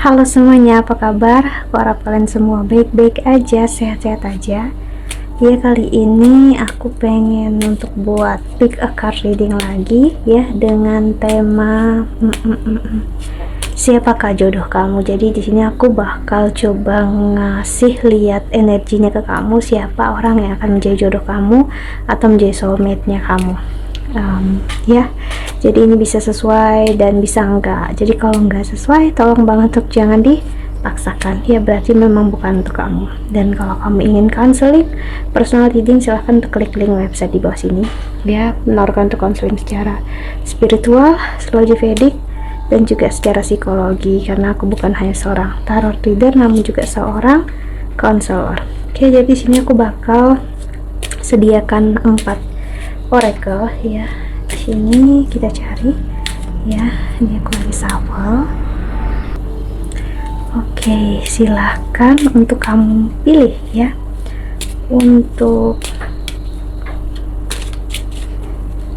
Halo semuanya, apa kabar? Aku harap kalian semua baik-baik aja, sehat-sehat aja. Ya, kali ini aku pengen untuk buat pick a card reading lagi ya, dengan tema siapakah jodoh kamu. Jadi di sini aku bakal coba ngasih lihat energinya ke kamu, siapa orang yang akan menjadi jodoh kamu atau menjadi soulmate-nya kamu. Ya, jadi ini bisa sesuai dan bisa enggak. Jadi kalau enggak sesuai, tolong banget untuk jangan dipaksakan ya, berarti memang bukan untuk kamu. Dan kalau kamu ingin counseling, personal reading, silahkan untuk klik link website di bawah sini ya, menawarkan untuk counseling secara spiritual, astrologi Vedic, dan juga secara psikologi, karena aku bukan hanya seorang tarot reader namun juga seorang counselor. Oke, jadi sini aku bakal sediakan 4 oracle ya. Di sini kita cari ya, ini aku lagi shuffle. Oke, silahkan untuk kamu pilih ya, untuk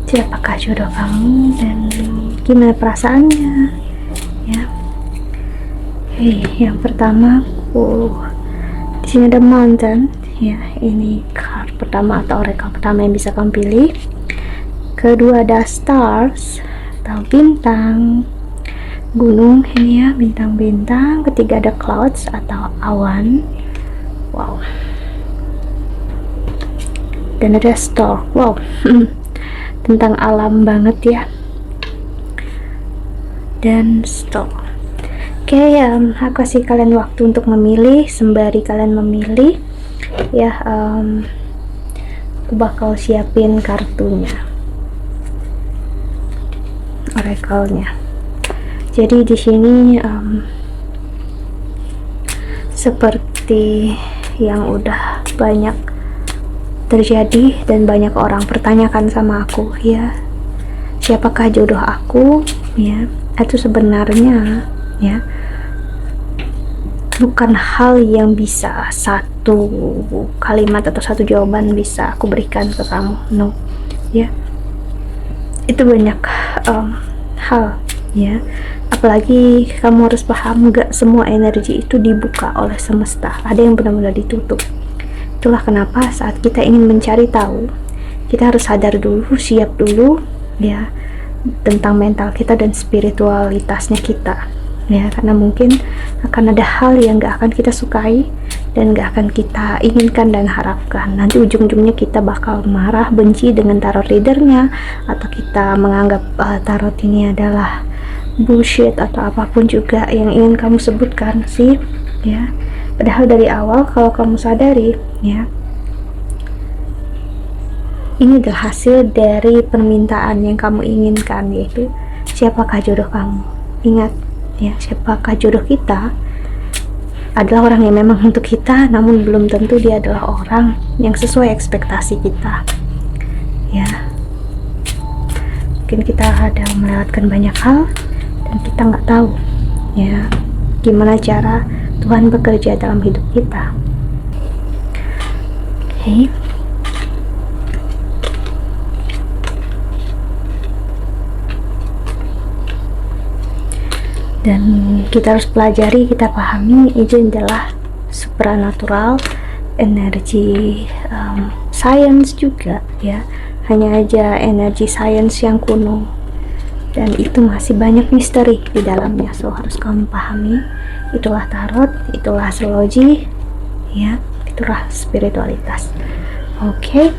siapakah jodoh kamu dan gimana perasaannya ya. Yang pertama di sini ada mountain ya, ini card pertama atau oracle pertama yang bisa kamu pilih. Kedua ada stars atau bintang, gunung ini ya, bintang-bintang. Ketiga ada clouds atau awan, wow. Dan ada storm, wow. Tentang alam banget ya. Dan storm. Oke, aku kasih kalian waktu untuk memilih. Sembari kalian memilih ya, aku bakal siapin kartunya, oracle-nya. Jadi di sini seperti yang udah banyak terjadi dan banyak orang pertanyakan sama aku ya, siapakah jodoh aku ya, itu sebenarnya ya bukan hal yang bisa satu kalimat atau satu jawaban bisa aku berikan ke kamu, no ya. Itu banyak hal ya, apalagi kamu harus paham, gak semua energi itu dibuka oleh semesta, ada yang benar-benar ditutup. Itulah kenapa saat kita ingin mencari tahu, kita harus sadar dulu, siap dulu ya, tentang mental kita dan spiritualitasnya kita ya, karena mungkin akan ada hal yang gak akan kita sukai dan gak akan kita inginkan dan harapkan. Nanti ujung-ujungnya kita bakal marah, benci dengan tarot readernya, atau kita menganggap tarot ini adalah bullshit atau apapun juga yang ingin kamu sebutkan sih ya. Padahal dari awal kalau kamu sadari ya, ini adalah hasil dari permintaan yang kamu inginkan, yaitu siapakah jodoh kamu. Ingat ya, siapakah jodoh kita adalah orang yang memang untuk kita, namun belum tentu dia adalah orang yang sesuai ekspektasi kita ya. Mungkin kita ada melewatkan banyak hal dan kita nggak tahu ya gimana cara Tuhan bekerja dalam hidup kita. Oke. Dan kita harus pelajari, kita pahami, ini adalah supranatural, energi science juga ya, hanya aja energi science yang kuno dan itu masih banyak misteri di dalamnya. So harus kamu pahami, itulah tarot, itulah astrologi ya, itulah spiritualitas. Oke.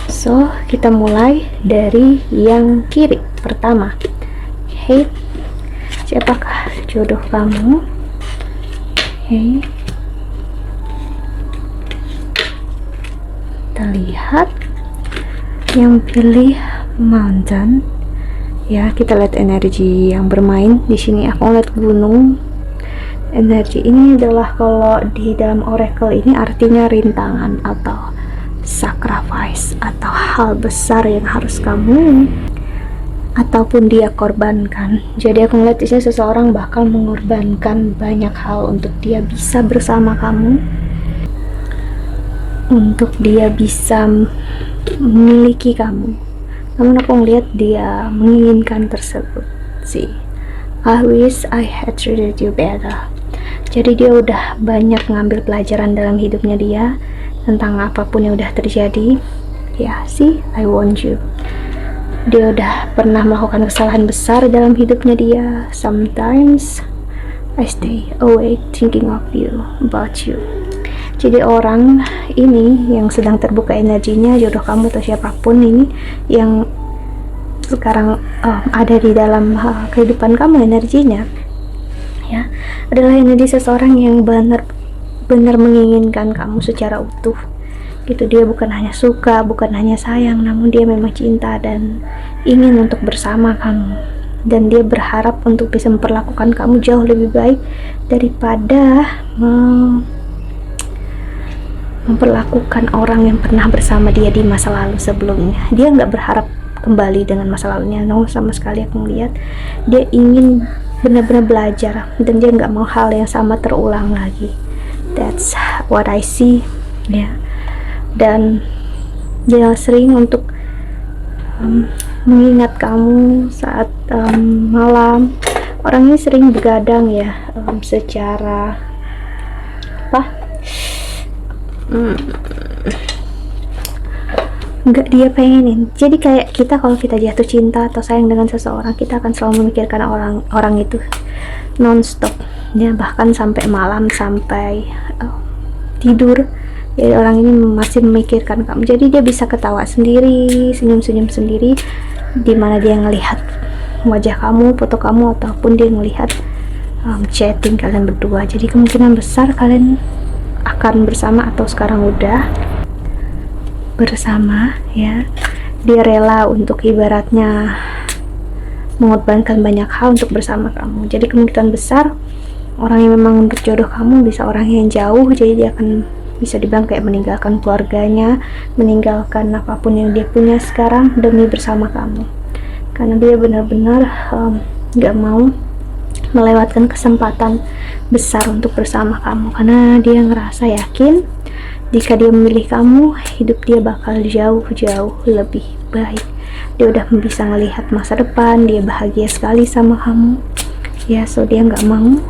So kita mulai dari yang kiri pertama. Oke, siapakah jodoh kamu? Oke, kita lihat yang pilih mountain ya. Kita lihat energi yang bermain di sini. Aku lihat gunung. Energi ini adalah, kalau di dalam oracle ini artinya rintangan atau sacrifice atau hal besar yang harus kamu ataupun dia korbankan. Jadi aku ngeliat disini seseorang bakal mengorbankan banyak hal untuk dia bisa bersama kamu, untuk dia bisa memiliki kamu. Namun aku ngeliat dia menginginkan tersebut sih. I wish I had treated you better. Jadi dia udah banyak ngambil pelajaran dalam hidupnya dia tentang apapun yang udah terjadi. Ya, see, I want you. Dia udah pernah melakukan kesalahan besar dalam hidupnya dia. Sometimes I stay awake thinking of you, about you. Jadi orang ini yang sedang terbuka energinya, jodoh kamu atau siapapun ini yang sekarang ada di dalam kehidupan kamu energinya, ya, adalah energi seseorang yang benar-benar menginginkan kamu secara utuh. Gitu, dia bukan hanya suka, bukan hanya sayang, namun dia memang cinta dan ingin untuk bersama kamu. Dan dia berharap untuk bisa memperlakukan kamu jauh lebih baik daripada memperlakukan orang yang pernah bersama dia di masa lalu sebelumnya. Dia nggak berharap kembali dengan masa lalunya, no, sama sekali. Aku melihat dia ingin benar-benar belajar dan dia nggak mau hal yang sama terulang lagi. That's what I see, ya. Dan dia sering untuk mengingat kamu saat malam. Orang ini sering begadang, ya, secara nggak dia pengenin. Jadi kayak kita, kalau kita jatuh cinta atau sayang dengan seseorang, kita akan selalu memikirkan orang itu non-stop, ya, bahkan sampai malam, sampai tidur. Jadi orang ini masih memikirkan kamu. Jadi dia bisa ketawa sendiri, senyum-senyum sendiri, dimana dia ngelihat wajah kamu, foto kamu, ataupun dia ngelihat chatting kalian berdua. Jadi kemungkinan besar kalian akan bersama atau sekarang udah bersama, ya. Dia rela untuk ibaratnya mengorbankan banyak hal untuk bersama kamu. Jadi kemungkinan besar orang yang memang berjodoh kamu bisa orang yang jauh. Jadi dia akan bisa dibilang kayak meninggalkan keluarganya, meninggalkan apapun yang dia punya sekarang demi bersama kamu, karena dia benar-benar gak mau melewatkan kesempatan besar untuk bersama kamu, karena dia ngerasa yakin jika dia memilih kamu, hidup dia bakal jauh-jauh lebih baik. Dia udah bisa melihat masa depan, dia bahagia sekali sama kamu, ya. So dia nggak mau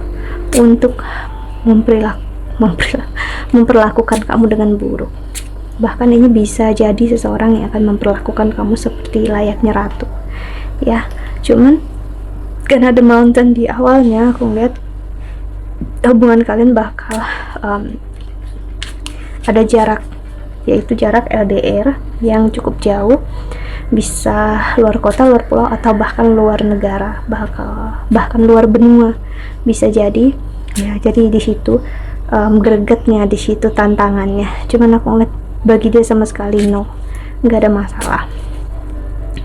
untuk memperlakukan kamu dengan buruk. Bahkan ini bisa jadi seseorang yang akan memperlakukan kamu seperti layaknya ratu, ya. Cuman karena ada mountain di awalnya, aku lihat hubungan kalian bakal ada jarak, yaitu jarak LDR yang cukup jauh, bisa luar kota, luar pulau, atau bahkan luar negara, bahkan luar benua bisa jadi, ya. Jadi di situ gregetnya, di situ tantangannya. Cuman aku ngeliat bagi dia sama sekali no, nggak ada masalah.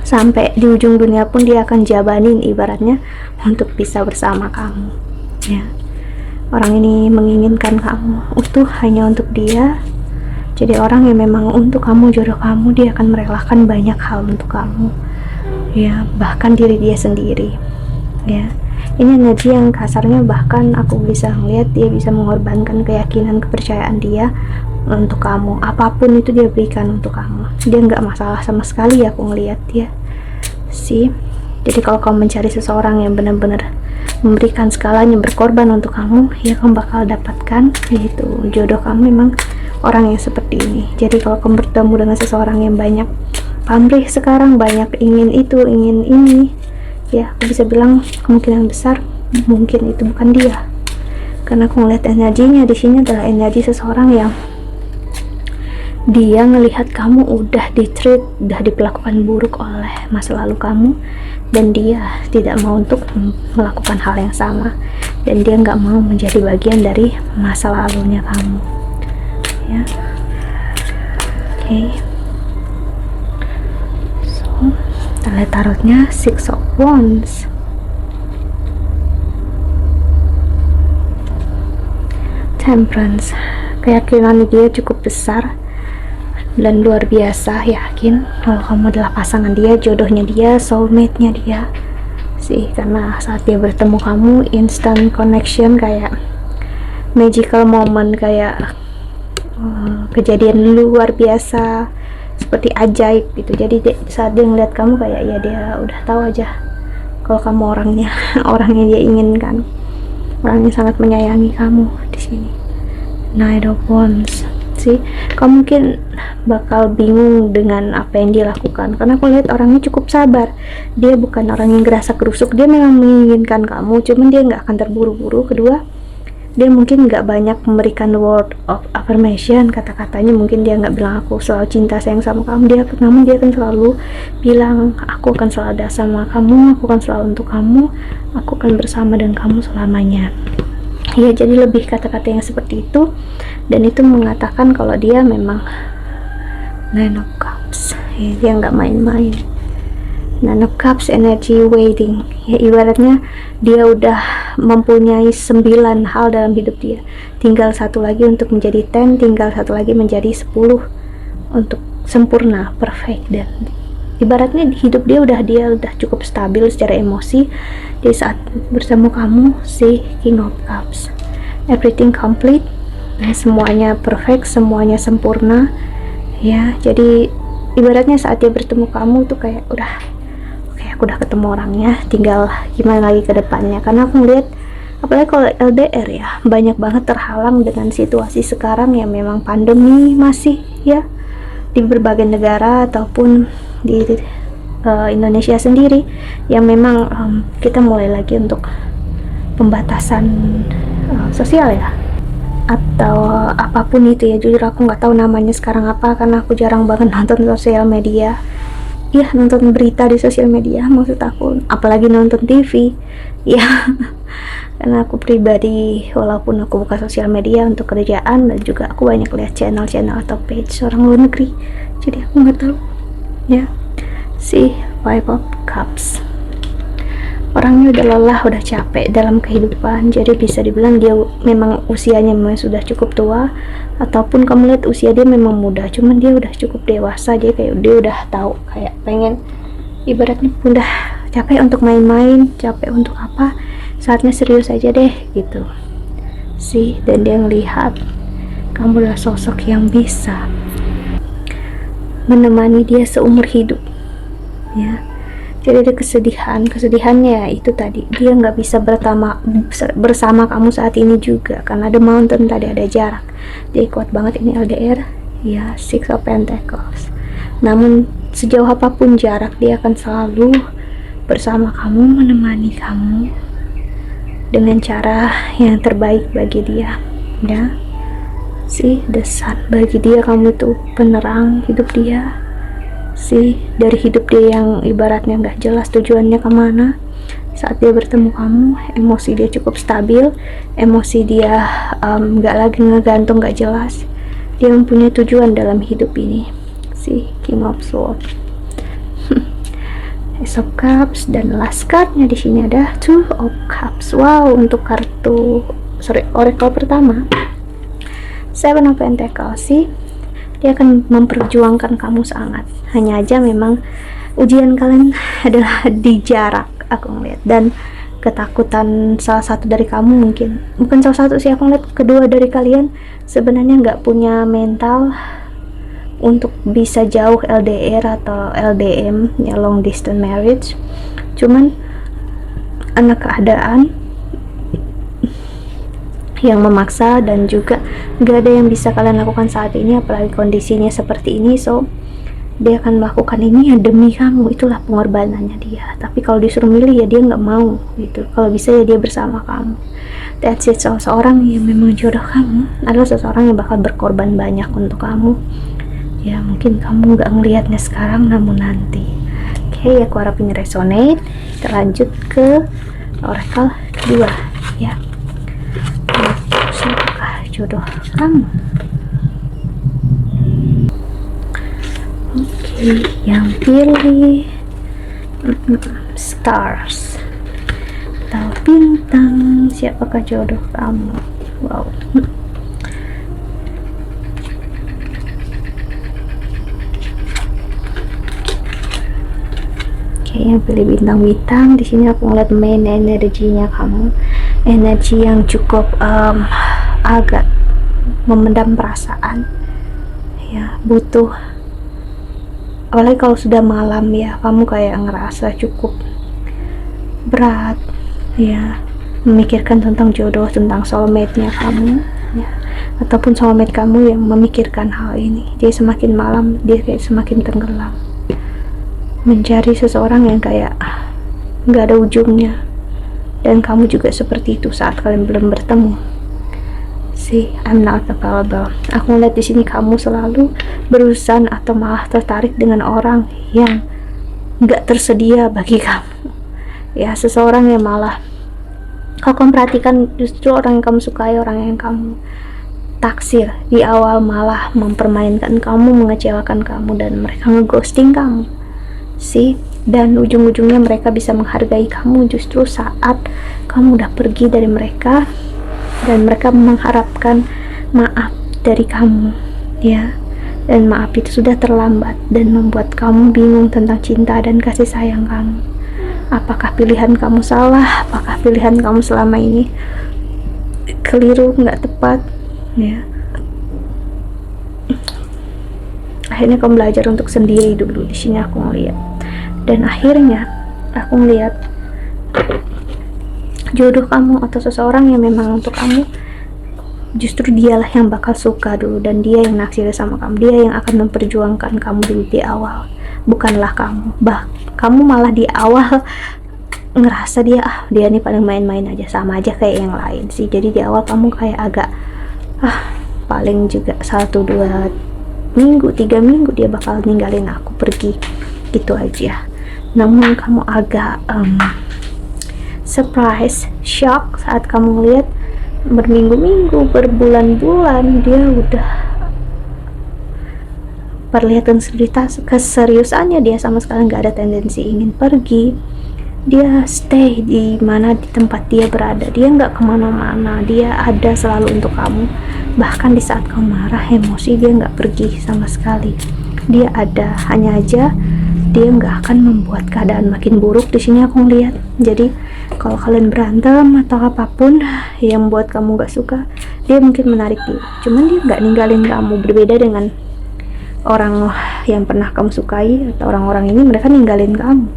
Sampai di ujung dunia pun dia akan jabanin ibaratnya untuk bisa bersama kamu, ya. Orang ini menginginkan kamu utuh hanya untuk dia. Jadi orang yang memang untuk kamu, jodoh kamu, dia akan merelakan banyak hal untuk kamu, ya, bahkan diri dia sendiri, ya. Ini energi yang kasarnya bahkan aku bisa ngeliat dia bisa mengorbankan keyakinan, kepercayaan dia untuk kamu. Apapun itu dia berikan untuk kamu. Dia nggak masalah sama sekali, aku ngeliat dia sih. Jadi kalau kamu mencari seseorang yang benar-benar memberikan segalanya, berkorban untuk kamu, ya kamu bakal dapatkan, yaitu jodoh kamu memang orang yang seperti ini. Jadi kalau kamu bertemu dengan seseorang yang banyak pamrih sekarang, banyak ingin itu, ingin ini, ya, aku bisa bilang kemungkinan besar mungkin itu bukan dia. Karena aku ngeliat energinya di sini adalah energi seseorang yang dia ngelihat kamu udah di-treat, udah diperlakukan buruk oleh masa lalu kamu, dan dia tidak mau untuk melakukan hal yang sama, dan dia nggak mau menjadi bagian dari masa lalunya kamu, ya. Oke. So, kita lihat tarotnya Six of Wands. Temperance. Keyakinan dia cukup besar dan luar biasa, yakin kalau kamu adalah pasangan dia, jodohnya dia, soulmate-nya dia sih. Karena saat dia bertemu kamu, instant connection, kayak magical moment, kayak kejadian luar biasa, seperti ajaib gitu. Jadi saat dia ngeliat kamu kayak, ya, dia udah tahu aja kalau kamu orangnya orangnya dia inginkan, orangnya sangat menyayangi kamu di sini. Knight of Wands sih, kamu mungkin bakal bingung dengan apa yang dia lakukan, karena aku lihat orangnya cukup sabar. Dia bukan orang yang gerasa gerusuk, dia memang menginginkan kamu, cuman dia nggak akan terburu-buru. Kedua, dia mungkin nggak banyak memberikan word of affirmation, kata-katanya mungkin dia nggak bilang aku selalu cinta sayang sama kamu, namun dia akan selalu bilang aku akan selalu ada sama kamu, aku akan selalu untuk kamu, aku akan bersama dengan kamu selamanya. Ya, jadi lebih kata-kata yang seperti itu, dan itu mengatakan kalau dia memang Nine of Cups, ya, dia nggak main-main. Nine of Cups energy waiting, ya ibaratnya dia udah mempunyai 9 hal dalam hidup dia, tinggal satu lagi untuk menjadi 10, tinggal satu lagi menjadi 10 untuk sempurna, perfect. Dan ibaratnya hidup dia udah cukup stabil secara emosi di saat bersama kamu. Si King of Cups, everything complete, semuanya perfect, semuanya sempurna ya. Jadi ibaratnya saat dia bertemu kamu tuh kayak udah oke, aku udah ketemu orangnya, tinggal gimana lagi ke depannya. Karena aku ngeliat apalagi kalau LDR ya, banyak banget terhalang dengan situasi sekarang yang memang pandemi masih ya di berbagai negara ataupun di Indonesia sendiri, yang memang kita mulai lagi untuk pembatasan sosial ya, atau apapun itu ya. Jujur aku nggak tahu namanya sekarang apa, karena aku jarang banget nonton sosial media. Ya, nonton berita di sosial media maksud aku, apalagi nonton TV ya. Karena aku pribadi, walaupun aku buka sosial media untuk kerjaan, dan juga aku banyak lihat channel-channel atau page orang luar negeri, jadi aku nggak tahu ya. Si Five of Cups, orangnya udah lelah, udah capek dalam kehidupan, jadi bisa dibilang dia memang usianya memang sudah cukup tua, ataupun kamu lihat usia dia memang muda, cuman dia udah cukup dewasa. Dia kayak dia udah tahu, kayak pengen ibaratnya udah capek untuk main-main, capek untuk apa, saatnya serius aja deh gitu sih. Dan dia ngelihat kamu adalah sosok yang bisa menemani dia seumur hidup ya. Jadi ada kesedihannya itu tadi, dia nggak bisa bersama kamu saat ini juga karena ada mountain tadi, ada jarak. Jadi kuat banget ini LDR ya. Six of Pentacles, namun sejauh apapun jarak, dia akan selalu bersama kamu, menemani kamu dengan cara yang terbaik bagi dia ya. Si The Sun, bagi dia kamu itu penerang hidup dia sih, dari hidup dia yang ibaratnya nggak jelas tujuannya kemana. Saat dia bertemu kamu, emosi dia cukup stabil, emosi dia nggak lagi ngegantung, nggak jelas. Dia mempunyai tujuan dalam hidup ini. Si King of Swords, Ace of Cups, dan last cardnya di sini ada Two of Cups. Wow, untuk kartu oracle pertama Seven of Pentacles sih, dia akan memperjuangkan kamu sangat. Hanya aja memang ujian kalian adalah di jarak, aku ngeliat, dan ketakutan salah satu dari kamu, mungkin bukan salah satu sih, aku ngeliat kedua dari kalian sebenarnya nggak punya mental untuk bisa jauh LDR atau LDM ya, long distance marriage. Cuman anak keadaan yang memaksa, dan juga gak ada yang bisa kalian lakukan saat ini, apalagi kondisinya seperti ini. So dia akan melakukan ini ya demi kamu, itulah pengorbanannya dia. Tapi kalau disuruh milih ya dia nggak mau gitu. Kalau bisa ya dia bersama kamu. That's it. Seseorang yang memang jodoh kamu adalah seseorang yang bakal berkorban banyak untuk kamu ya. Mungkin kamu nggak ngelihatnya sekarang, namun nanti. Oke, aku harap ini resonate. Kita lanjut ke oracle kedua ya. Siapakah jodoh kamu? Oke, yang pilih stars atau bintang. Siapakah jodoh kamu? Wow. Oke, yang pilih bintang-bintang. Di sini aku ngeliat main energinya kamu, energi yang cukup agak memendam perasaan ya, butuh, apalagi kalau sudah malam ya, kamu kayak ngerasa cukup berat, ya, memikirkan tentang jodoh, tentang soulmate-nya kamu, ya, ataupun soulmate kamu yang memikirkan hal ini. Dia semakin malam, dia kayak semakin tenggelam, mencari seseorang yang kayak nggak ada ujungnya. Dan kamu juga seperti itu saat kalian belum bertemu. See, I'm not available. Aku ngeliat di sini kamu selalu berurusan atau malah tertarik dengan orang yang nggak tersedia bagi kamu. Ya, seseorang yang malah, kalau kamu perhatikan, justru orang yang kamu sukai, orang yang kamu taksir di awal malah mempermainkan kamu, mengecewakan kamu, dan mereka ngeghosting kamu. See, dan ujung-ujungnya mereka bisa menghargai kamu justru saat kamu udah pergi dari mereka, dan mereka mengharapkan maaf dari kamu, ya. Dan maaf itu sudah terlambat dan membuat kamu bingung tentang cinta dan kasih sayang kamu. Apakah pilihan kamu salah? Apakah pilihan kamu selama ini keliru, nggak tepat, ya. Akhirnya kamu belajar untuk sendiri dulu. Di sini aku ngeliat, dan akhirnya aku ngeliat jodoh kamu atau seseorang yang memang untuk kamu, justru dialah yang bakal suka dulu, dan dia yang naksir sama kamu, dia yang akan memperjuangkan kamu dulu di awal, bukanlah kamu. Kamu malah di awal ngerasa dia nih paling main-main aja, sama aja kayak yang lain sih. Jadi di awal kamu kayak agak paling juga 1-2 minggu, 3 minggu dia bakal ninggalin aku pergi, gitu aja. Namun kamu agak surprise, shock saat kamu lihat berminggu-minggu, berbulan-bulan dia udah perlihatkan keseriusannya. Dia sama sekali nggak ada tendensi ingin pergi. Dia stay di mana, di tempat dia berada. Dia nggak kemana-mana, dia ada selalu untuk kamu. Bahkan di saat kamu marah, emosi, dia nggak pergi sama sekali. Dia ada, hanya aja dia nggak akan membuat keadaan makin buruk. Di sini aku ngeliat. Jadi kalau kalian berantem atau apapun yang membuat kamu nggak suka, dia mungkin menarik diri, cuman dia nggak ninggalin kamu. Berbeda dengan orang yang pernah kamu sukai atau orang-orang ini, mereka ninggalin kamu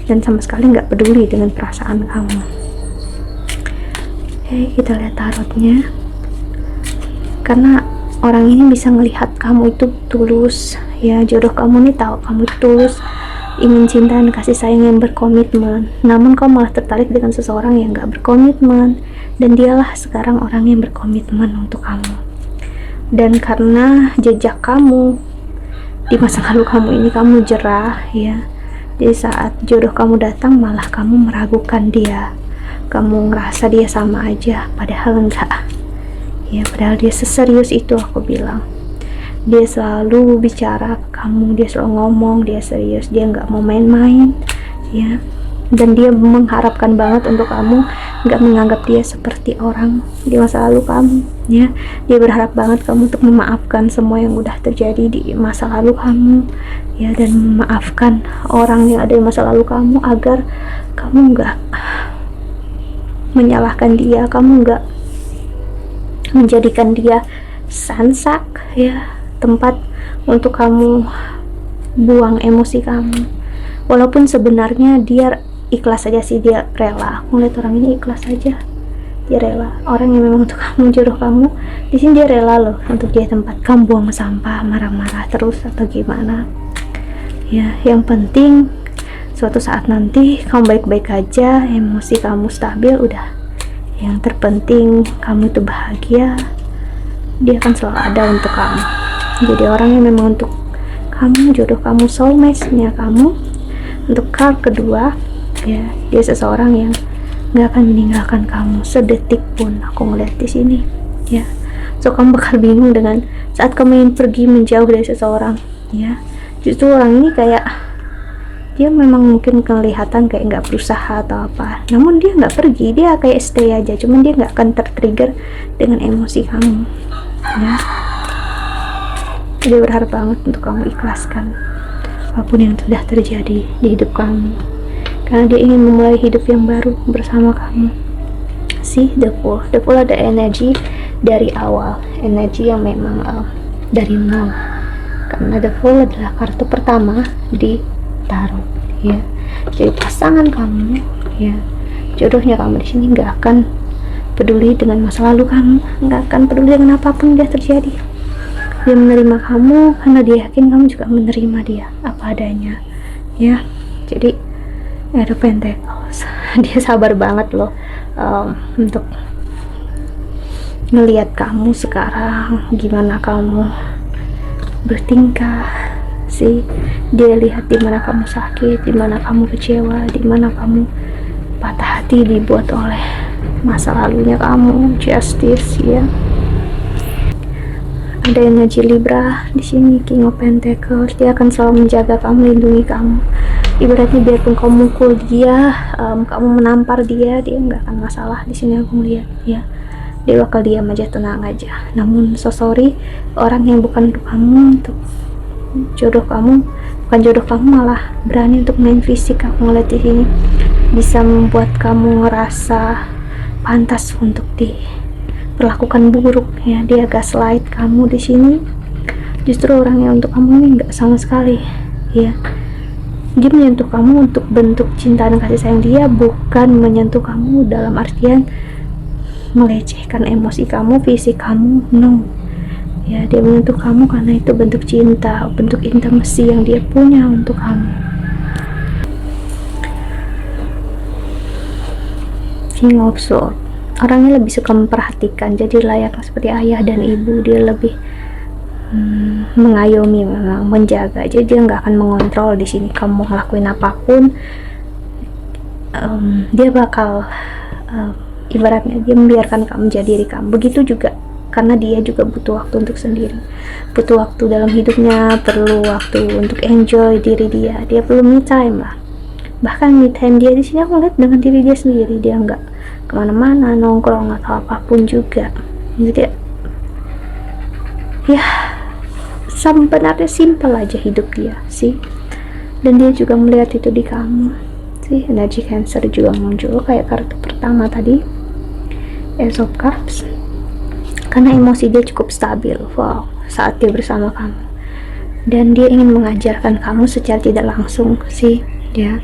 dan sama sekali nggak peduli dengan perasaan kamu. Oke, kita lihat tarotnya. Karena orang ini bisa ngelihat kamu itu tulus, ya. Jodoh kamu nih tahu kamu tulus, ingin cinta dan kasih sayang yang berkomitmen. Namun kamu malah tertarik dengan seseorang yang gak berkomitmen, dan dialah sekarang orang yang berkomitmen untuk kamu. Dan karena jejak kamu di masa lalu kamu ini, kamu jerah, ya. Jadi saat jodoh kamu datang, malah kamu meragukan dia. Kamu ngerasa dia sama aja, padahal enggak, ya. Padahal dia seserius itu, aku bilang. Dia selalu bicara ke kamu, dia selalu ngomong, dia serius, dia nggak mau main-main, ya. Dan dia mengharapkan banget untuk kamu, nggak menganggap dia seperti orang di masa lalu kamu, ya. Dia berharap banget kamu untuk memaafkan semua yang udah terjadi di masa lalu kamu, ya, dan memaafkan orang yang ada di masa lalu kamu, agar kamu nggak menyalahkan dia, kamu nggak menjadikan dia sansak, ya, tempat untuk kamu buang emosi kamu. Walaupun sebenarnya dia ikhlas aja sih, dia rela. Aku lihat orang ini ikhlas aja, dia rela. Orang yang memang untuk kamu, jodoh kamu di sini, dia rela loh untuk dia tempat kamu buang sampah, marah-marah terus atau gimana, ya. Yang penting suatu saat nanti kamu baik-baik aja, emosi kamu stabil, udah. Yang terpenting kamu itu bahagia, dia akan selalu ada untuk kamu. Jadi orang yang memang untuk kamu, jodoh kamu, soulmate-nya kamu, untuk card kedua, ya, dia seseorang yang nggak akan meninggalkan kamu sedetik pun. Aku ngeliat di sini, ya. So kamu bakal bingung dengan saat kamu ingin pergi menjauh dari seseorang, ya. Justru orang ini kayak dia memang mungkin kelihatan kayak nggak berusaha atau apa, namun dia nggak pergi, dia kayak stay aja. Cuman dia nggak akan tertrigger dengan emosi kamu, ya. Dia berharap banget untuk kamu ikhlaskan apapun yang sudah terjadi di hidup kamu, karena dia ingin memulai hidup yang baru bersama kamu. See, the Fool ada energi dari awal, energi yang memang dari nol, karena the Fool adalah kartu pertama di tarot, ya. Jadi pasangan kamu, ya, Jodohnya kamu di sini nggak akan peduli dengan masa lalu kamu, nggak akan peduli dengan apapun yang terjadi. Dia menerima kamu karena dia yakin kamu juga menerima dia apa adanya, ya. Jadi ada Pentacles, dia sabar banget loh untuk ngelihat kamu sekarang, gimana kamu bertingkah sih. Dia lihat dimana kamu sakit, dimana kamu kecewa, dimana kamu patah hati dibuat oleh masa lalunya kamu. Justice, ya. Ada energi Libra di sini, King of Pentacles. Dia akan selalu menjaga kamu, lindungi kamu. Ibaratnya biarpun kamu mukul dia, kamu menampar dia, dia nggak akan masalah di sini aku melihat, ya. Dia bakal diam aja, tenang aja. Namun so sorry, orang yang bukan untuk kamu, untuk jodoh kamu, bukan jodoh kamu, malah berani untuk main fisik. Aku ngeliat di sini bisa membuat kamu ngerasa pantas untuk diperlakukan buruk, ya. Dia gaslight kamu di sini. Justru orang yang untuk kamu ini nggak sama sekali, ya. Dia menyentuh kamu untuk bentuk cinta dan kasih sayang dia, bukan menyentuh kamu dalam artian melecehkan emosi kamu, fisik kamu, no. Ya, dia menyentuh kamu karena itu bentuk cinta, bentuk intimasi yang dia punya untuk kamu. King of Swords, orangnya lebih suka memperhatikan, jadi layaknya seperti ayah dan ibu. Dia lebih mengayomi, memang menjaga. Jadi dia nggak akan mengontrol di sini kamu ngelakuin apapun. Dia bakal ibaratnya dia membiarkan kamu jadi diri kamu. Begitu juga karena dia juga butuh waktu untuk sendiri, butuh waktu dalam hidupnya, perlu waktu untuk enjoy diri dia. Dia perlu me time lah. Bahkan me time dia di sini aku lihat dengan diri dia sendiri. Dia nggak kemana-mana, nongkrong atau apapun juga. Jadi ya sebenarnya simple aja hidup dia sih. Dan dia juga melihat itu di kamu sih. Energi Cancer juga muncul kayak kartu pertama tadi, Ace of Cups, karena emosi dia cukup stabil, wow, saat dia bersama kamu. Dan dia ingin mengajarkan kamu secara tidak langsung sih, ya.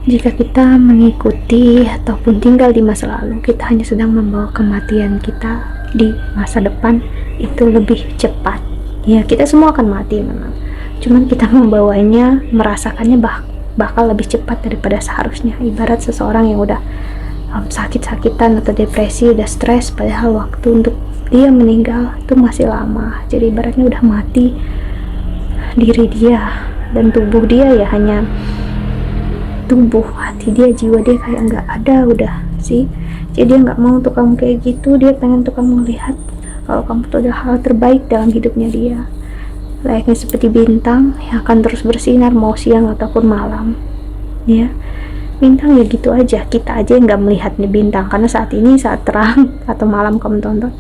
Jika kita mengikuti ataupun tinggal di masa lalu, kita hanya sedang membawa kematian kita di masa depan itu lebih cepat. Ya, kita semua akan mati memang. Cuman kita membawanya, merasakannya bakal lebih cepat daripada seharusnya. Ibarat seseorang yang udah sakit-sakitan atau depresi, udah stres, padahal waktu untuk dia meninggal itu masih lama. Jadi ibaratnya udah mati diri dia dan tubuh dia, ya hanya tubuh, hati dia, jiwa dia kayak nggak ada udah sih. Jadi dia nggak mau untuk kamu kayak gitu. Dia pengen untuk kamu lihat kalau kamu tuh adalah hal terbaik dalam hidupnya dia, layaknya seperti bintang yang akan terus bersinar mau siang ataupun malam, ya. Bintang ya gitu aja, kita aja yang nggak melihatnya bintang karena saat ini saat terang atau malam kamu tonton,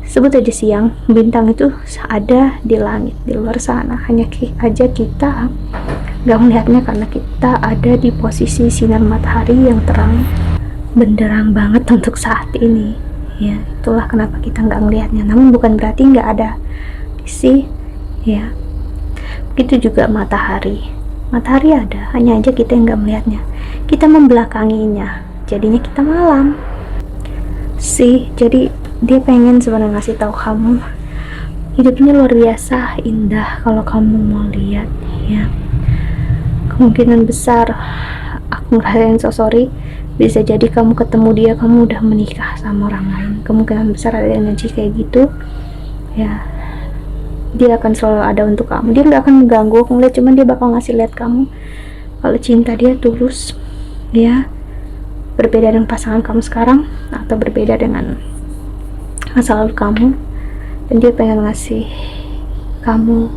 sebut aja siang, bintang itu ada di langit di luar sana, hanya aja kita nggak melihatnya karena kita ada di posisi sinar matahari yang terang benderang banget untuk saat ini, ya. Itulah kenapa kita nggak melihatnya. Namun bukan berarti nggak ada sih, ya. Begitu juga matahari ada, hanya aja kita yang nggak melihatnya, kita membelakanginya, jadinya kita malam sih. Jadi dia pengen sebenarnya ngasih tahu kamu hidupnya luar biasa indah kalau kamu mau lihat, ya. Kemungkinan besar aku ngerasain so sorry, bisa jadi kamu ketemu dia, kamu udah menikah sama orang lain. Kemungkinan besar ada energi kayak gitu, ya. Dia akan selalu ada untuk kamu. Dia nggak akan mengganggu aku ngeliat, cuman dia bakal ngasih lihat kamu kalau cinta dia tulus, ya. Berbeda dengan pasangan kamu sekarang atau berbeda dengan masa lalu kamu. Dan dia pengen ngasih kamu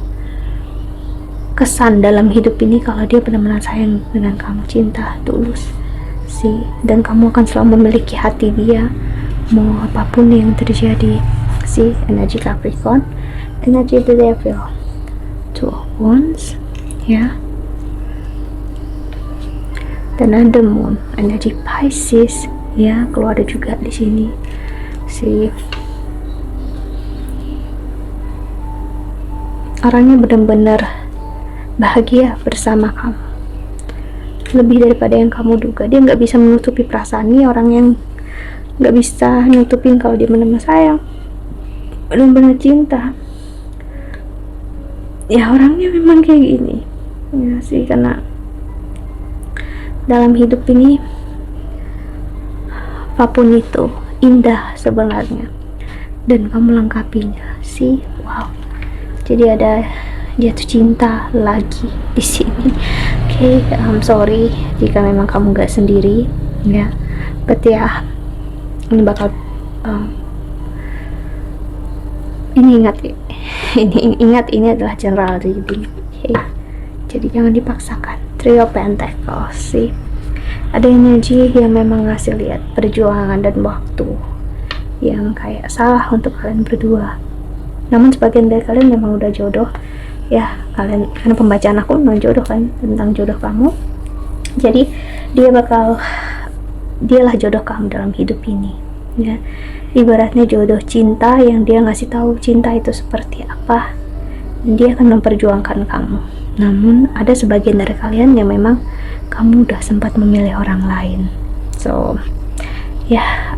kesan dalam hidup ini kalau dia benar-benar sayang dengan kamu, cinta tulus sih. Dan kamu akan selalu memiliki hati dia mau apapun yang terjadi sih. Energi Capricorn, energi The Devil, Two of Wands, ya. Dan ada Moon, energi Pisces, ya, keluar juga di sini sih. Orangnya benar-benar bahagia bersama kamu, lebih daripada yang kamu duga. Dia nggak bisa menutupi perasaan. Ini orang yang nggak bisa nutupin kalau dia benar-benar sayang, benar-benar cinta. Ya orangnya memang kayak gini ya sih, karena dalam hidup ini apapun itu indah sebenarnya, dan kamu lengkapinya sih. Wow, jadi ada jatuh cinta lagi di sini. Oke, I'm sorry jika memang kamu gak sendiri ya, but ya ini bakal ini ingat ini adalah general reading. Okay. Jadi jangan dipaksakan. Three of Pentacles sih, ada energi yang memang ngasih lihat perjuangan dan waktu yang kayak salah untuk kalian berdua. Namun sebagian dari kalian memang udah jodoh ya, kalian, karena pembacaan aku memang jodoh kan, tentang jodoh kamu. Jadi dialah jodoh kamu dalam hidup ini ya. Ibaratnya jodoh cinta yang dia ngasih tahu cinta itu seperti apa, dan dia akan memperjuangkan kamu. Namun ada sebagian dari kalian yang memang kamu udah sempat memilih orang lain. So ya,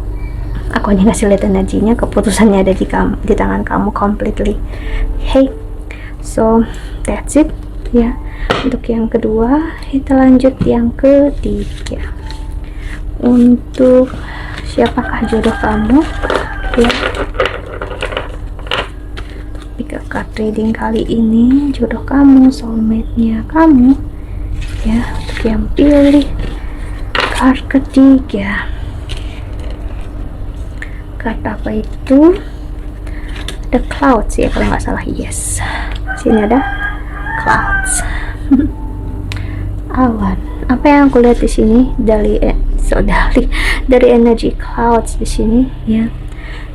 aku hanya ngasih lihat energinya, keputusannya ada di tangan kamu completely. Hey, so that's it ya. Untuk yang kedua, kita lanjut yang ketiga. Untuk siapakah jodoh kamu ya, pick a card reading kali ini. Jodoh kamu, soulmate-nya kamu ya. Untuk yang pilih card ketiga, card apa itu? The Clouds ya kalau nggak salah. Yes, sini ada clouds. Awan. Apa yang aku lihat di sini dari energi clouds di sini ya.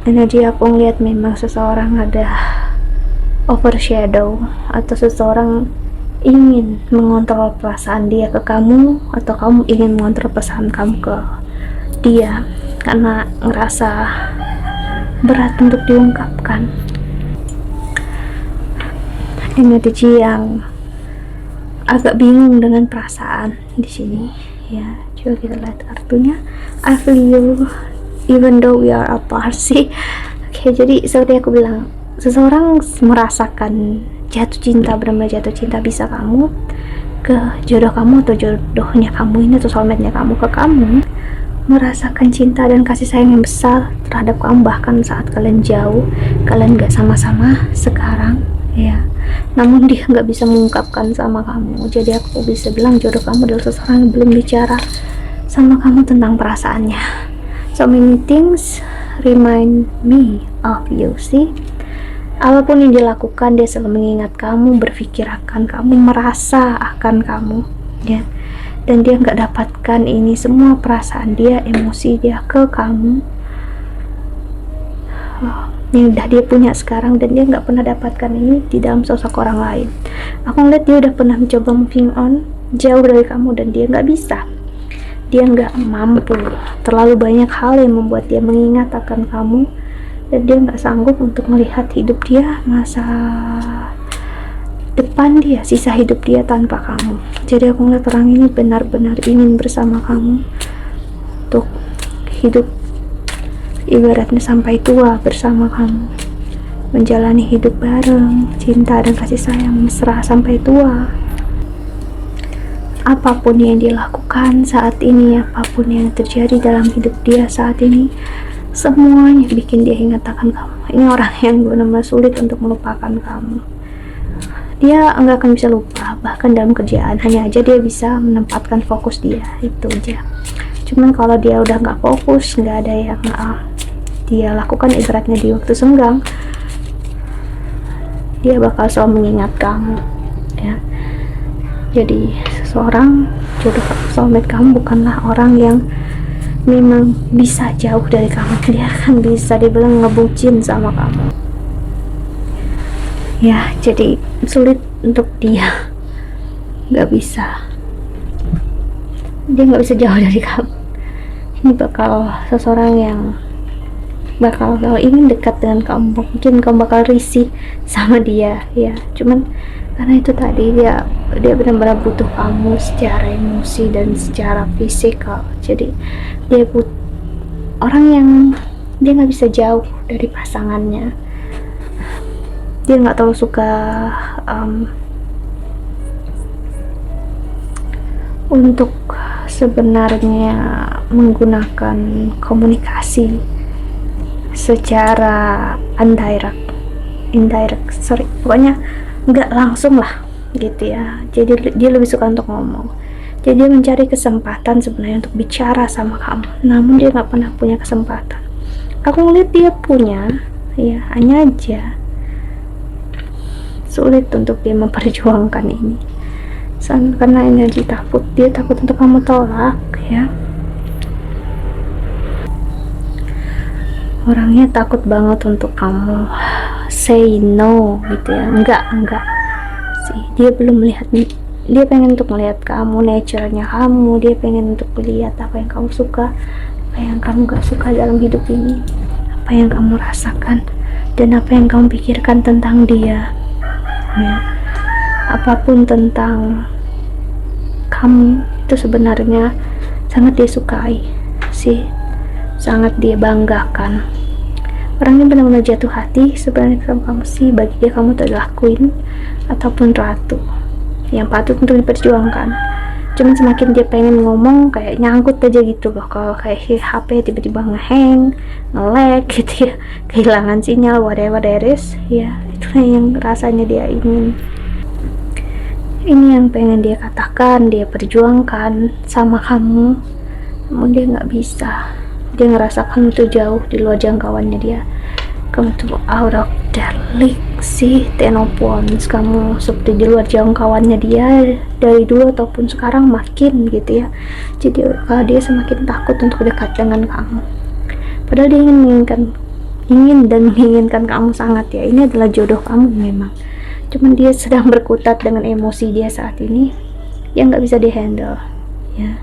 Energi aku ngeliat memang seseorang ada overshadow, atau seseorang ingin mengontrol perasaan dia ke kamu, atau kamu ingin mengontrol perasaan kamu ke dia karena ngerasa berat untuk diungkapkan. Energi yang agak bingung dengan perasaan di sini ya. Coba kita lihat kartunya. I feel you even though we are apart sih. Oke, jadi seperti aku bilang, seseorang merasakan jatuh cinta, benar-benar jatuh cinta, bisa kamu ke jodoh kamu, atau jodohnya kamu ini, atau soulmate-nya kamu ke kamu, merasakan cinta dan kasih sayang yang besar terhadap kamu, bahkan saat kalian jauh, kalian gak sama-sama sekarang ya. Namun dia nggak bisa mengungkapkan sama kamu. Jadi aku bisa bilang jodoh kamu adalah seseorang yang belum bicara sama kamu tentang perasaannya. So many things remind me of you sih. Apapun yang dilakukan, dia selalu mengingat kamu, berpikir akan kamu, merasa akan kamu ya. Dan dia nggak dapatkan ini semua perasaan dia, emosi dia ke kamu yang udah dia punya sekarang, dan dia nggak pernah dapatkan ini di dalam sosok orang lain. Aku ngeliat dia udah pernah mencoba moving on jauh dari kamu, dan dia nggak bisa, dia nggak mampu. Terlalu banyak hal yang membuat dia mengingat akan kamu, dan dia nggak sanggup untuk melihat hidup dia, masa depan dia, sisa hidup dia tanpa kamu. Jadi aku ngeliat orang ini benar-benar ingin bersama kamu untuk hidup, ibaratnya sampai tua bersama kamu, menjalani hidup bareng, cinta dan kasih sayang mesra sampai tua. Apapun yang dilakukan saat ini, apapun yang terjadi dalam hidup dia saat ini, semuanya bikin dia ingat akan kamu. Ini orang yang benar-benar sulit untuk melupakan kamu. Dia nggak akan bisa lupa, bahkan dalam kerjaan hanya aja dia bisa menempatkan fokus dia, itu aja. Cuman kalau dia udah nggak fokus, nggak ada yang dia lakukan, ibaratnya di waktu senggang, dia bakal selalu mengingat kamu ya. Jadi seseorang jodoh soulmate kamu bukanlah orang yang memang bisa jauh dari kamu. Dia akan bisa dibilang ngebucin sama kamu ya. Jadi sulit untuk dia, nggak bisa, dia nggak bisa jauh dari kamu. Ini bakal seseorang yang bakal ingin dekat dengan kamu, mungkin kamu bakal risih sama dia ya. Cuman karena itu tadi dia benar-benar butuh kamu secara emosi dan secara fisikal. Jadi dia butuh orang yang dia nggak bisa jauh dari pasangannya. Dia nggak terlalu suka untuk sebenarnya menggunakan komunikasi secara indirect, pokoknya nggak langsung lah gitu ya. Jadi dia lebih suka untuk ngomong. Jadi dia mencari kesempatan sebenarnya untuk bicara sama kamu, namun dia nggak pernah punya kesempatan. Aku ngeliat dia punya, ya hanya aja sulit untuk dia memperjuangkan ini. Karena energi takut, dia takut untuk kamu tolak ya. Orangnya takut banget untuk kamu say no gitu ya. Enggak sih, dia belum melihat, dia pengen untuk melihat kamu, nature-nya kamu. Dia pengen untuk melihat apa yang kamu suka, apa yang kamu gak suka dalam hidup ini, apa yang kamu rasakan, dan apa yang kamu pikirkan tentang dia ya. Apapun tentang kamu itu sebenarnya sangat dia sukai sih, sangat dia banggakan. Orangnya benar-benar jatuh hati sebenarnya sama kamu sih. Bagi dia kamu tuh adalah queen ataupun ratu yang patut untuk diperjuangkan. Cuman semakin dia pengen ngomong kayak nyangkut aja gitu loh. Kalau kayak HP tiba-tiba ngehang, nge-lag gitu ya, kehilangan sinyal, whatever that is ya, itulah yang rasanya dia ingin. Ini yang pengen dia katakan, dia perjuangkan sama kamu, namun dia nggak bisa. Dia ngerasa kamu tuh jauh di luar jangkauannya dia. Kamu tuh out of their league sih, Ten of Wands. Kamu seperti di luar jangkauannya dia dari dulu ataupun sekarang makin gitu ya. Jadi dia semakin takut untuk dekat dengan kamu. Padahal dia ingin dan menginginkan kamu sangat ya. Ini adalah jodoh kamu memang. Cuman dia sedang berkutat dengan emosi dia saat ini yang nggak bisa dihandle ya.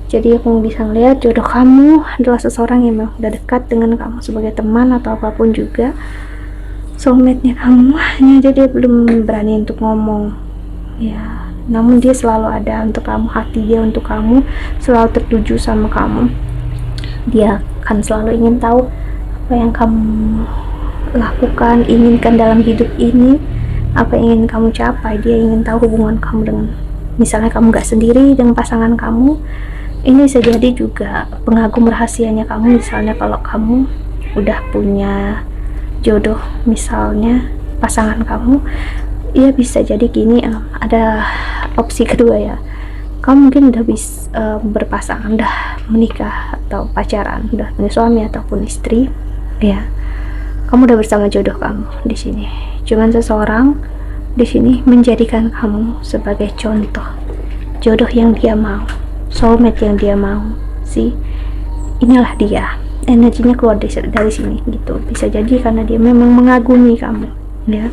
Jadi aku bisa ngeliat jodoh kamu adalah seseorang yang memang udah dekat dengan kamu sebagai teman atau apapun juga, soulmate-nya kamu. Hanya aja dia belum berani untuk ngomong ya, namun dia selalu ada untuk kamu. Hati dia untuk kamu selalu tertuju sama kamu. Dia akan selalu ingin tahu apa yang kamu lakukan, inginkan dalam hidup ini, apa yang ingin kamu capai. Dia ingin tahu hubungan kamu dengan, misalnya kamu gak sendiri dengan pasangan kamu, ini bisa jadi juga pengagum rahasianya kamu. Misalnya kalau kamu udah punya jodoh, misalnya pasangan kamu, ya bisa jadi gini, ada opsi kedua ya. Kamu mungkin udah bisa berpasangan, udah menikah atau pacaran, udah punya suami ataupun istri ya. Kamu udah bersama jodoh kamu di sini. Cuman seseorang di sini menjadikan kamu sebagai contoh jodoh yang dia mau, soulmate yang dia mau sih. Inilah dia, energinya keluar dari sini gitu. Bisa jadi karena dia memang mengagumi kamu ya.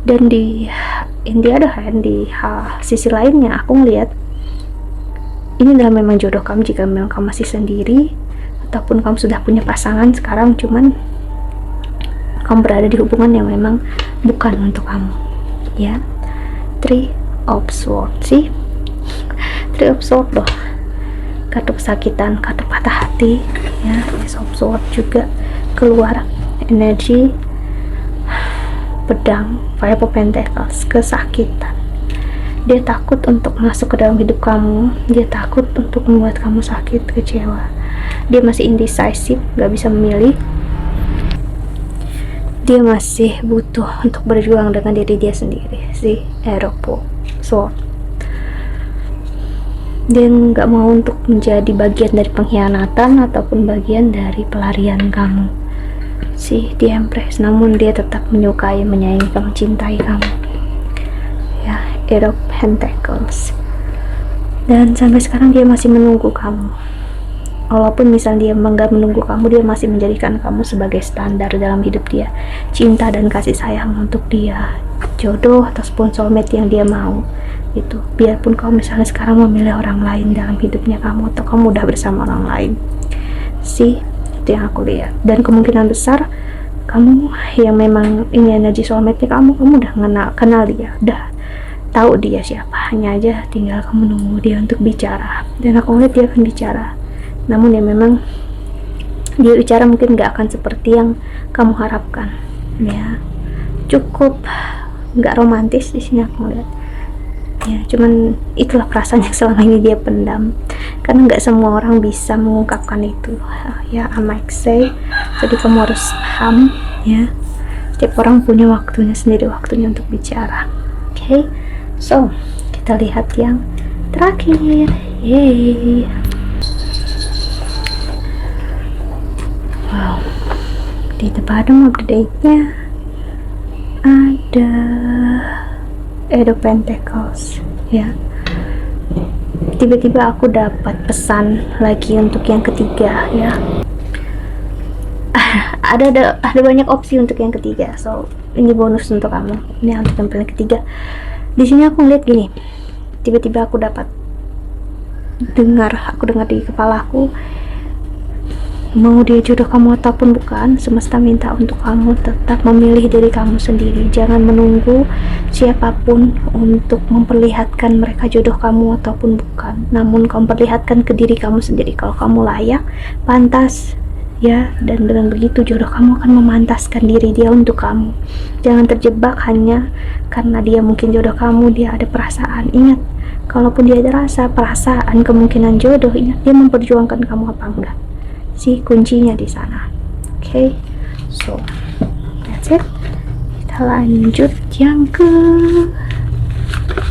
Dan di other hand, di sisi lainnya, aku ngeliat ini adalah memang jodoh kamu. Jika memang kamu masih sendiri ataupun kamu sudah punya pasangan sekarang, cuman kamu berada di hubungan yang memang bukan untuk kamu ya. Three of Swords sih, Three of Swords loh, kartu kesakitan, kartu patah hati ya. Ace of Swords juga keluar, energi pedang, Five of Pentacles, kesakitan. Dia takut untuk masuk ke dalam hidup kamu, dia takut untuk membuat kamu sakit, kecewa. Dia masih indecisive, gak bisa memilih. Dia masih butuh untuk berjuang dengan diri dia sendiri sih. Eropo Sword, dia nggak mau untuk menjadi bagian dari pengkhianatan ataupun bagian dari pelarian kamu sih. Dia Empress, namun dia tetap menyukai, menyayangi kamu, cintai kamu ya. Eight of Pentacles, dan sampai sekarang dia masih menunggu kamu. Walaupun misalnya dia nggak menunggu kamu, dia masih menjadikan kamu sebagai standar dalam hidup dia, cinta dan kasih sayang untuk dia, jodoh ataupun soulmate yang dia mau gitu. Biarpun kamu misalnya sekarang memilih orang lain dalam hidupnya kamu, atau kamu udah bersama orang lain sih, itu yang aku lihat. Dan kemungkinan besar kamu yang memang ini energi soulmate-nya kamu udah kenal dia, udah tahu dia siapa, hanya aja tinggal kamu nunggu dia untuk bicara. Dan aku lihat dia akan bicara, namun ya memang dia bicara mungkin gak akan seperti yang kamu harapkan ya, cukup gak romantis di sini aku lihat ya. Cuman itulah perasaan yang selama ini dia pendam, karena nggak semua orang bisa mengungkapkan itu ya, I might say. Jadi kamu harus paham ya, setiap orang punya waktunya sendiri, waktunya untuk bicara. Okay, so kita lihat yang terakhir. Yeay, wow, di the bottom of the deck-nya ada Eight of Pentacles ya. Tiba-tiba aku dapat pesan lagi untuk yang ketiga ya. ada banyak opsi untuk yang ketiga, so ini bonus untuk kamu. Ini untuk yang paling ketiga. Di sini aku ngeliat gini, tiba-tiba aku dengar di kepalaku, mau dia jodoh kamu ataupun bukan, semesta minta untuk kamu tetap memilih diri kamu sendiri. Jangan menunggu siapapun untuk memperlihatkan mereka jodoh kamu ataupun bukan, namun kamu perlihatkan ke diri kamu sendiri kalau kamu layak, pantas ya. Dan dengan begitu jodoh kamu akan memantaskan diri dia untuk kamu. Jangan terjebak hanya karena dia mungkin jodoh kamu, dia ada perasaan. Ingat, kalaupun dia ada perasaan kemungkinan jodoh, ingat dia memperjuangkan kamu apa enggak sih, kuncinya di sana. Okay, so that's it. Kita lanjut yang ke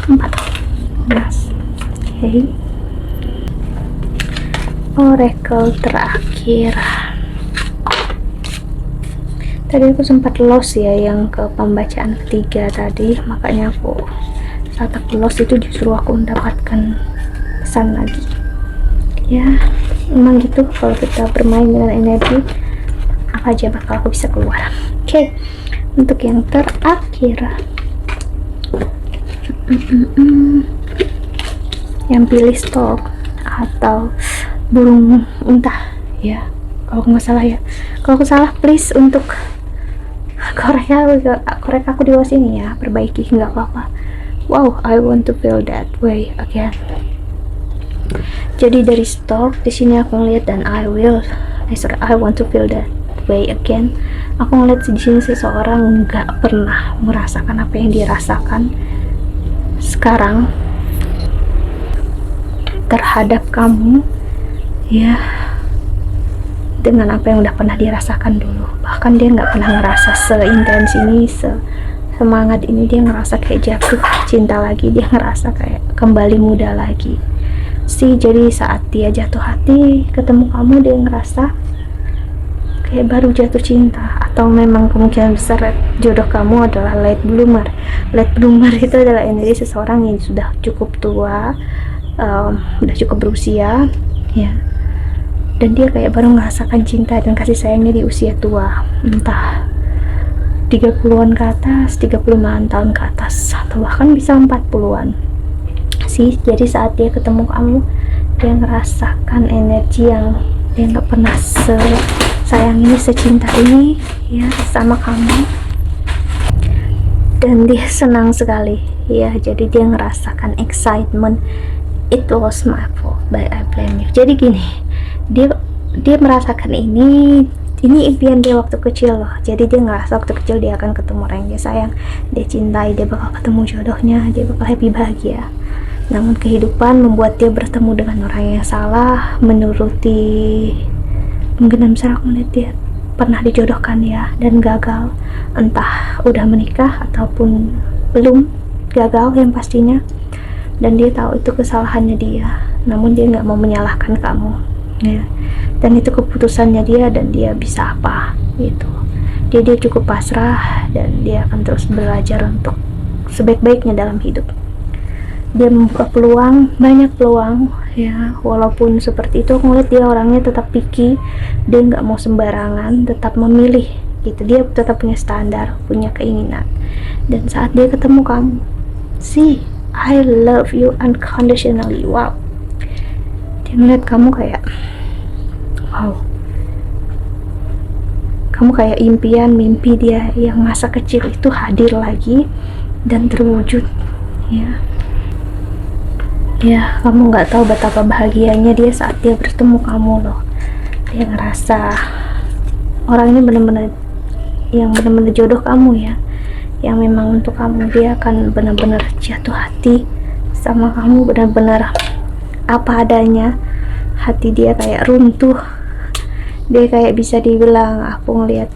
14. Okay, oracle terakhir. Tadi aku sempat lost ya yang ke pembacaan ketiga tadi, makanya saat aku lost itu justru aku mendapatkan pesan lagi ya. Emang gitu kalau kita bermain dengan energi, apa aja bakal aku bisa keluar. Oke, untuk yang terakhir yang pilih stork atau burung unta ya, kalau nggak salah ya. Kalau aku salah please untuk korek aku di bawah sini ya, perbaiki, nggak apa-apa. Wow, I want to feel that way again. Jadi dari stork di sini aku ngeliat, dan I want to feel that way again. Aku ngeliat di sini seseorang nggak pernah merasakan apa yang dia rasakan sekarang terhadap kamu ya, dengan apa yang udah pernah dirasakan dulu. Bahkan dia nggak pernah ngerasa seintens ini, semangat ini. Dia ngerasa kayak jatuh cinta lagi, dia ngerasa kayak kembali muda lagi sih. Jadi saat dia jatuh hati ketemu kamu, dia ngerasa kayak baru jatuh cinta. Atau memang kemungkinan besar jodoh kamu adalah late bloomer. Late bloomer itu adalah energi seseorang yang sudah cukup tua, udah cukup berusia ya, dan dia kayak baru merasakan cinta dan kasih sayangnya di usia tua, entah 30-an ke atas, 35-an tahun ke atas, atau bahkan bisa 40-an sih. Jadi saat dia ketemu kamu, dia ngerasakan energi yang dia nggak pernah sayang ini, secinta ini ya sama kamu, dan dia senang sekali ya. Jadi dia ngerasakan excitement. It was my fault, but I blame you. Jadi gini, dia merasakan ini impian dia waktu kecil loh. Jadi dia ngerasa waktu kecil dia akan ketemu orang yang dia sayang, dia cintai, dia bakal ketemu jodohnya, dia bakal happy, bahagia. Namun kehidupan membuat dia bertemu dengan orang yang salah, menuruti kemungkinan besar. Aku melihat dia pernah dijodohkan ya, dan gagal. Entah udah menikah ataupun belum, gagal yang pastinya. Dan dia tahu itu kesalahannya dia, namun dia nggak mau menyalahkan kamu ya. Dan itu keputusannya dia, dan dia bisa apa gitu. Dia cukup pasrah, dan dia akan terus belajar untuk sebaik-baiknya dalam hidup. Dia membuka peluang, banyak peluang ya. Walaupun seperti itu, aku ngeliat dia orangnya tetap picky, dia nggak mau sembarangan, tetap memilih gitu. Dia tetap punya standar, punya keinginan. Dan saat dia ketemu kamu, I love you unconditionally. Wow, dia ngeliat kamu kayak wow, kamu kayak impian mimpi dia yang masa kecil itu hadir lagi dan terwujud. Ya, ya, kamu nggak tahu betapa bahagianya dia saat dia bertemu kamu loh. Dia ngerasa orang ini benar-benar jodoh kamu ya, yang memang untuk kamu. Dia akan benar-benar jatuh hati sama kamu, benar-benar apa adanya. Hati dia kayak runtuh, dia kayak bisa dibilang, aku ngeliat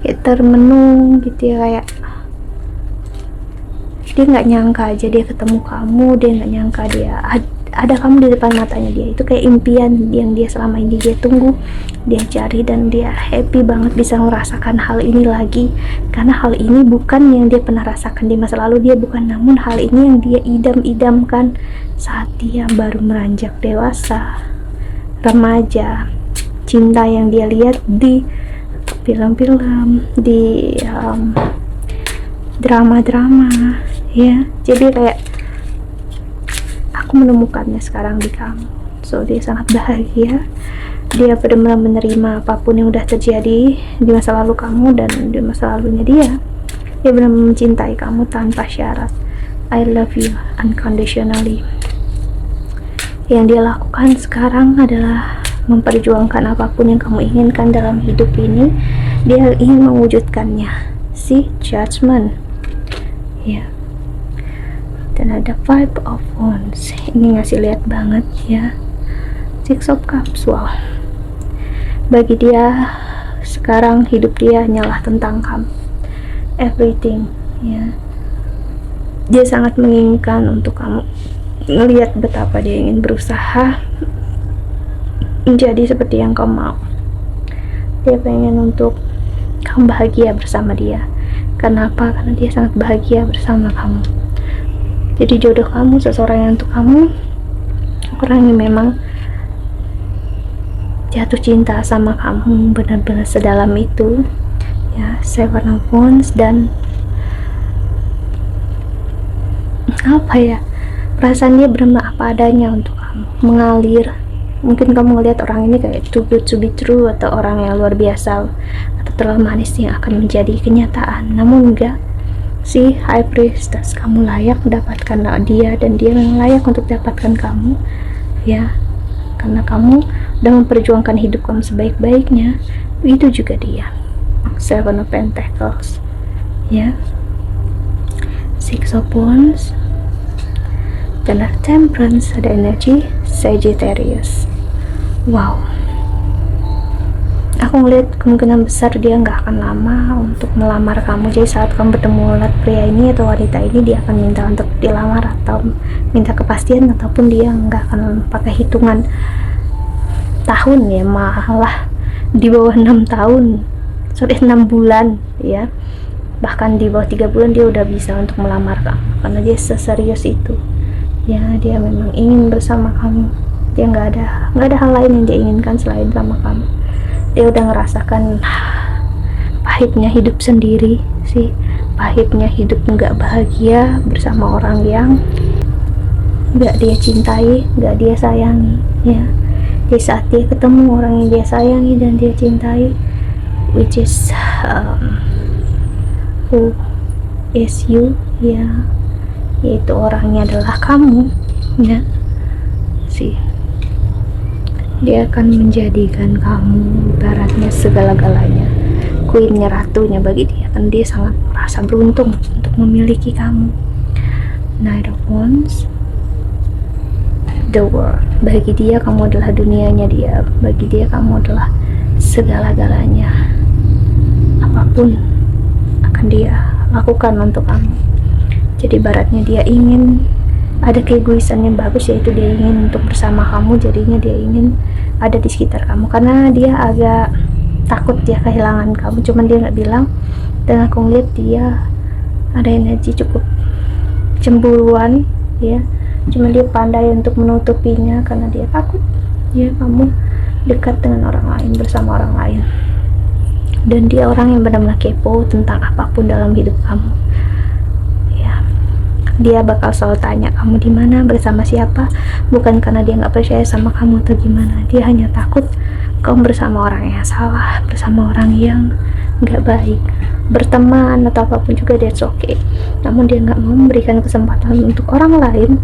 kayak termenung gitu ya, kayak dia nggak nyangka aja dia ketemu kamu, dia nggak nyangka dia ada kamu di depan matanya dia. Itu kayak impian yang dia selama ini dia tunggu, dia cari, dan dia happy banget bisa merasakan hal ini lagi, karena hal ini bukan yang dia pernah rasakan di masa lalu dia, bukan, namun hal ini yang dia idam-idamkan saat dia baru meranjak dewasa, remaja. Cinta yang dia lihat di film-film, di drama-drama ya. Jadi kayak aku menemukannya sekarang di kamu. So dia sangat bahagia, dia benar-benar menerima apapun yang udah terjadi di masa lalu kamu dan di masa lalunya dia benar-benar mencintai kamu tanpa syarat. I love you unconditionally. Yang dia lakukan sekarang adalah memperjuangkan apapun yang kamu inginkan dalam hidup ini. Dia ingin mewujudkannya. See, judgment ya. Dan ada Five of Wands, ini ngasih lihat banget ya. Six of Cups, wow. Bagi dia sekarang hidup dia hanyalah tentang kamu, everything ya. Dia sangat menginginkan untuk kamu ngelihat betapa dia ingin berusaha menjadi seperti yang kamu mau. Dia pengen untuk kamu bahagia bersama dia. Kenapa? Karena dia sangat bahagia bersama kamu. Jadi jodoh kamu, seseorang yang untuk kamu, orang yang memang jatuh cinta sama kamu benar-benar sedalam itu ya. Seven of Wands, dan apa ya, perasaan dia benar-benar apa adanya untuk kamu, mengalir. Mungkin kamu ngelihat orang ini kayak too good to be true, atau orang yang luar biasa, atau terlalu manis yang akan menjadi kenyataan. Namun enggak. Si High Priestess, kamu layak mendapatkan dia, dan dia memang layak untuk dapatkan kamu ya, karena kamu udah memperjuangkan hidup kamu sebaik-baiknya. Itu juga dia. Seven of Pentacles ya, Six of Wands, dan Temperance, ada energi Sagittarius. Wow, aku ngeliat kemungkinan besar dia nggak akan lama untuk melamar kamu. Jadi saat kamu bertemu pria ini atau wanita ini, dia akan minta untuk dilamar atau minta kepastian, ataupun dia nggak akan pakai hitungan tahun ya, malah di bawah 6 tahun, 6 bulan ya, bahkan di bawah 3 bulan dia udah bisa untuk melamar kamu, karena dia seserius itu ya. Dia memang ingin bersama kamu, dia nggak ada hal lain yang dia inginkan selain sama kamu. Dia udah ngerasakan pahitnya hidup sendiri sih, pahitnya hidup nggak bahagia bersama orang yang nggak dia cintai, nggak dia sayangi ya. Di saat dia ketemu orang yang dia sayangi dan dia cintai, which is who is you ya, yaitu orangnya adalah kamu ya sih. Dia akan menjadikan kamu ibaratnya segala-galanya, queennya, ratunya bagi dia, dan dia sangat merasa beruntung untuk memiliki kamu. Knight of Wands, the world, bagi dia kamu adalah dunianya dia, bagi dia kamu adalah segala-galanya. Apapun akan dia lakukan untuk kamu. Jadi baratnya dia ingin ada keegoisan yang bagus, yaitu dia ingin untuk bersama kamu, jadinya dia ingin ada di sekitar kamu, karena dia agak takut dia kehilangan kamu, cuman dia nggak bilang. Dan aku ngeliat dia ada energi cukup cemburuan ya, cuman dia pandai untuk menutupinya karena dia takut ya kamu dekat dengan orang lain, bersama orang lain. Dan dia orang yang benar-benar kepo tentang apapun dalam hidup kamu. Dia bakal selalu tanya kamu di mana, bersama siapa, bukan karena dia nggak percaya sama kamu atau gimana. Dia hanya takut kamu bersama orang yang salah, bersama orang yang nggak baik, berteman atau apapun juga that's okay, namun dia nggak mau memberikan kesempatan untuk orang lain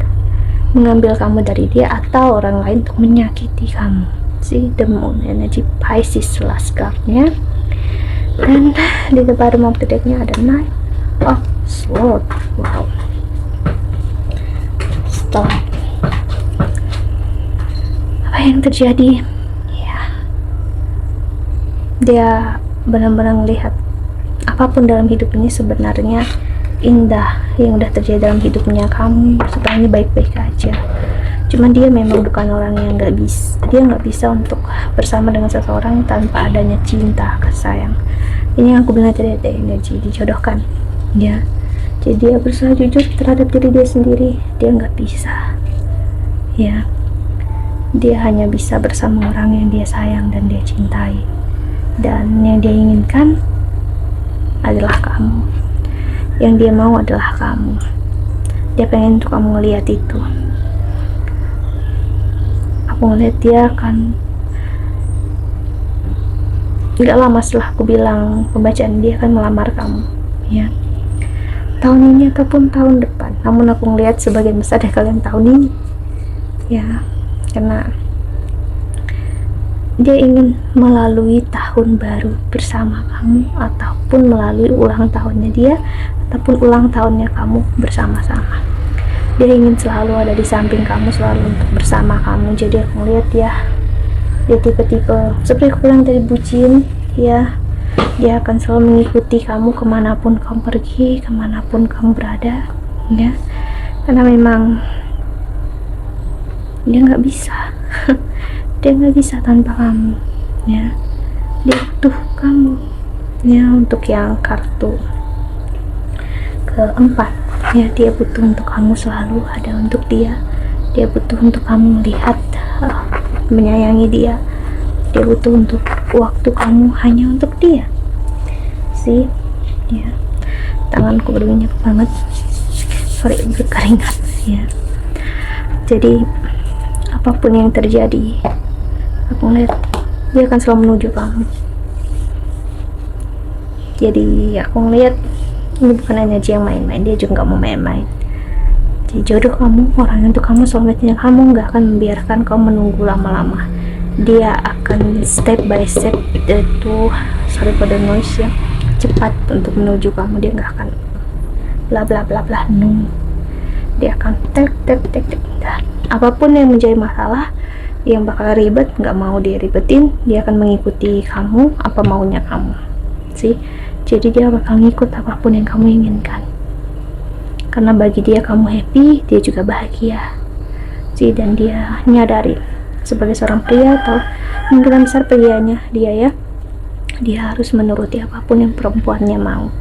mengambil kamu dari dia atau orang lain untuk menyakiti kamu. See, the moon energy Pisces last card-nya, dan di the bottom of the deck-nya ada Knight of Swords. Wow, stop. Apa yang terjadi? Ya, dia benar-benar melihat apapun dalam hidup ini sebenarnya indah yang udah terjadi dalam hidupnya kamu, sebenarnya baik-baik aja. Cuman dia memang bukan orang yang dia nggak bisa untuk bersama dengan seseorang tanpa adanya cinta, kasih sayang. Ini yang aku bilang tadi, ada energi dijodohkan ya. Jadi dia berusaha jujur terhadap diri dia sendiri, dia nggak bisa ya, dia hanya bisa bersama orang yang dia sayang dan dia cintai, dan yang dia inginkan adalah kamu, yang dia mau adalah kamu. Dia pengen untuk kamu ngeliat itu. Aku ngeliat dia akan, gak lama setelah aku bilang pembacaan, dia akan melamar kamu ya, tahun ini ataupun tahun depan. Namun aku ngeliat sebagian besar dari kalian tahun ini ya, karena dia ingin melalui tahun baru bersama kamu, ataupun melalui ulang tahunnya dia, ataupun ulang tahunnya kamu bersama-sama. Dia ingin selalu ada di samping kamu, selalu untuk bersama kamu. Jadi aku ngeliat dia tipe-tipe seperti aku bilang tadi, bucin ya. Dia akan selalu mengikuti kamu kemanapun kamu pergi, kemanapun kamu berada ya, karena memang dia nggak bisa dia nggak bisa tanpa kamu ya. Dia butuh kamu ya. Untuk yang kartu keempat ya, dia butuh untuk kamu selalu ada untuk dia. Dia butuh untuk kamu melihat, menyayangi dia. Dia butuh untuk waktu kamu hanya untuk dia. See ya, tanganku berminyak banget, sorry, berkeringat ya. Jadi apapun yang terjadi, aku ngeliat dia akan selalu menuju kamu. Jadi aku ngeliat ini bukan energi yang main-main, dia juga gak mau main-main. Jadi jodoh kamu, orang yang untuk kamu, soulmate-nya kamu, gak akan membiarkan kamu menunggu lama-lama. Dia akan step by step itu, sorry pada noise ya, cepat untuk menuju kamu. Dia gak akan bla bla bla bla, no. Dia akan tek. Dan apapun yang menjadi masalah, yang bakal ribet, gak mau dia ribetin. Dia akan mengikuti kamu, apa maunya kamu sih. Jadi dia bakal ngikut apapun yang kamu inginkan, karena bagi dia kamu happy, dia juga bahagia sih. Dan dia nyadari sebagai seorang pria, atau kemungkinan besar prianya dia ya, dia harus menuruti apapun yang perempuannya mau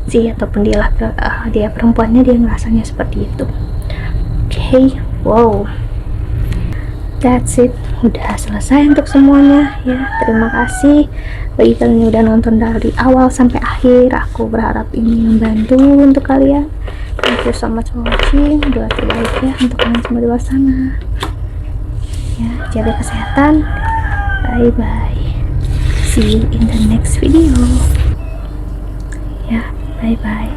sih, ataupun dia perempuannya, dia ngerasanya seperti itu. Okay, wow, that's it, udah selesai untuk semuanya ya. Terima kasih bagi kalian yang udah nonton dari awal sampai akhir. Aku berharap ini membantu untuk kalian. Thank you so much for watching. Doa terbaik ya untuk kalian semua di luar sana ya. Jaga kesehatan. Bye bye, see you in the next video ya. Bye bye,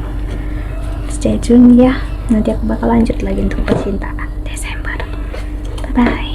stay tune ya. Nanti aku bakal lanjut lagi untuk percintaan Desember. Bye bye.